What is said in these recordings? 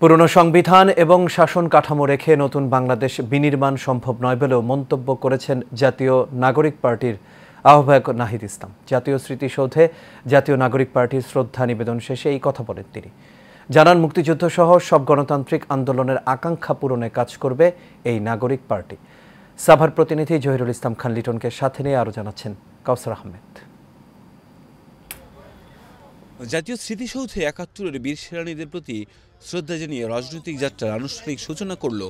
পুরনো সংবিধান এবং শাসন কাঠামো রেখে নতুন বাংলাদেশ বিনির্মাণ সম্ভব নয় বলেও মন্তব্য করেছেন জাতীয় নাগরিক পার্টির আহ্বায়ক নাহিদ ইসলাম। জাতীয় স্মৃতিসৌধে জাতীয় নাগরিক পার্টির শ্রদ্ধা নিবেদন শেষে এই কথা বলেন তিনি। জানান, মুক্তিযুদ্ধ সহ সব গণতান্ত্রিক আন্দোলনের আকাঙ্ক্ষা পূরণে কাজ করবে এই নাগরিক পার্টি। সাভার প্রতিনিধি জহিরুল ইসলাম খান লিটনকে সাথে নিয়ে আরও জানাচ্ছেন কাউসার আহমেদ। জাতীয় স্মৃতিসৌধে ৭১-এর বীর সেনানীদের প্রতি শ্রদ্ধা জানিয়ে রাজনৈতিক যাত্রার আনুষ্ঠানিক সূচনা করল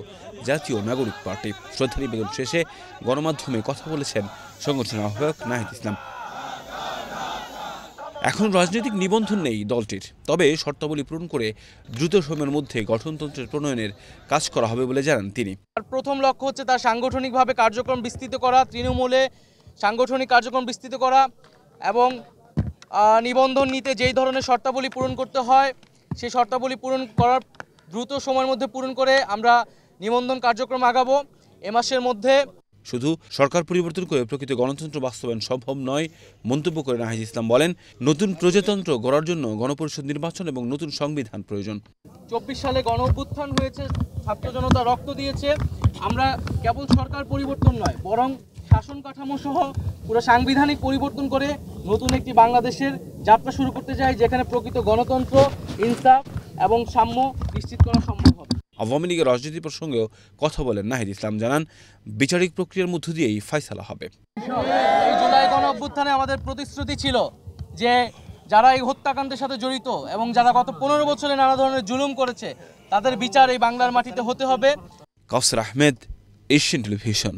জাতীয় নাগরিক পার্টি। শ্রদ্ধা নিবেদন শেষে গণমাধ্যমে কথা বলেছেন সংগঠনের আহ্বায়ক নাহিদ ইসলাম। এখন রাজনৈতিক নিবন্ধন নেই দলটির, তবে শর্তাবলী পূরণ করে দ্রুত সময়ের মধ্যে গঠনতন্ত্রের প্রণয়নের কাজ করা হবে বলে জানান তিনি। প্রথম লক্ষ্য হচ্ছে তার সাংগঠনিকভাবে কার্যক্রম বিস্তৃত করা, তৃণমূলে সাংগঠনিক কার্যক্রম বিস্তৃত করা এবং নিবন্ধন নিতে যেই ধরনের শর্তাবলী পূরণ করতে হয় সেই শর্তাবলী পূরণ করার দ্রুত সময়ের মধ্যে পূরণ করে আমরা নিবন্ধন কার্যক্রম আগাবো এ মাসের মধ্যে। শুধু সরকার পরিবর্তন করে প্রকৃত গণতন্ত্র বাস্তবায়ন সম্ভব নয় মন্তব্য করে নাহিদ ইসলাম বলেন, নতুন প্রজাতন্ত্র গড়ার জন্য গণপরিষদ নির্বাচন এবং নতুন সংবিধান প্রয়োজন। ২৪ সালে গণ অভ্যুত্থান হয়েছে, ছাত্র জনতা রক্ত দিয়েছে। আমরা কেবল সরকার পরিবর্তন নয়, বরং শাসন কাঠামো সহ পুরো সাংবিধানিক পরিবর্তন করে নতুন একটি বাংলাদেশের যাত্রা শুরু করতে চাই, যেখানে প্রকৃত গণতন্ত্র, ইনসাফ এবং সাম্য নিশ্চিত করা সম্ভব হবে। আওয়ামী লীগের রাজনীতি প্রসঙ্গেও কথা বলেন নাহিদ ইসলাম। জানান, বিচারিক প্রক্রিয়ার মধ্য দিয়েই ফয়সালা হবে। এই জুলাই গণ অভ্যুত্থানে আমাদের প্রতিশ্রুতি ছিল যে যারা এই হত্যাকাণ্ডের সাথে জড়িত এবং যারা গত ১৫ বছরে নানা ধরনের জুলুম করেছে তাদের বিচার এই বাংলার মাটিতে হতে হবে। কাউসার আহমেদ, এশিয়ান টেলিভিশন।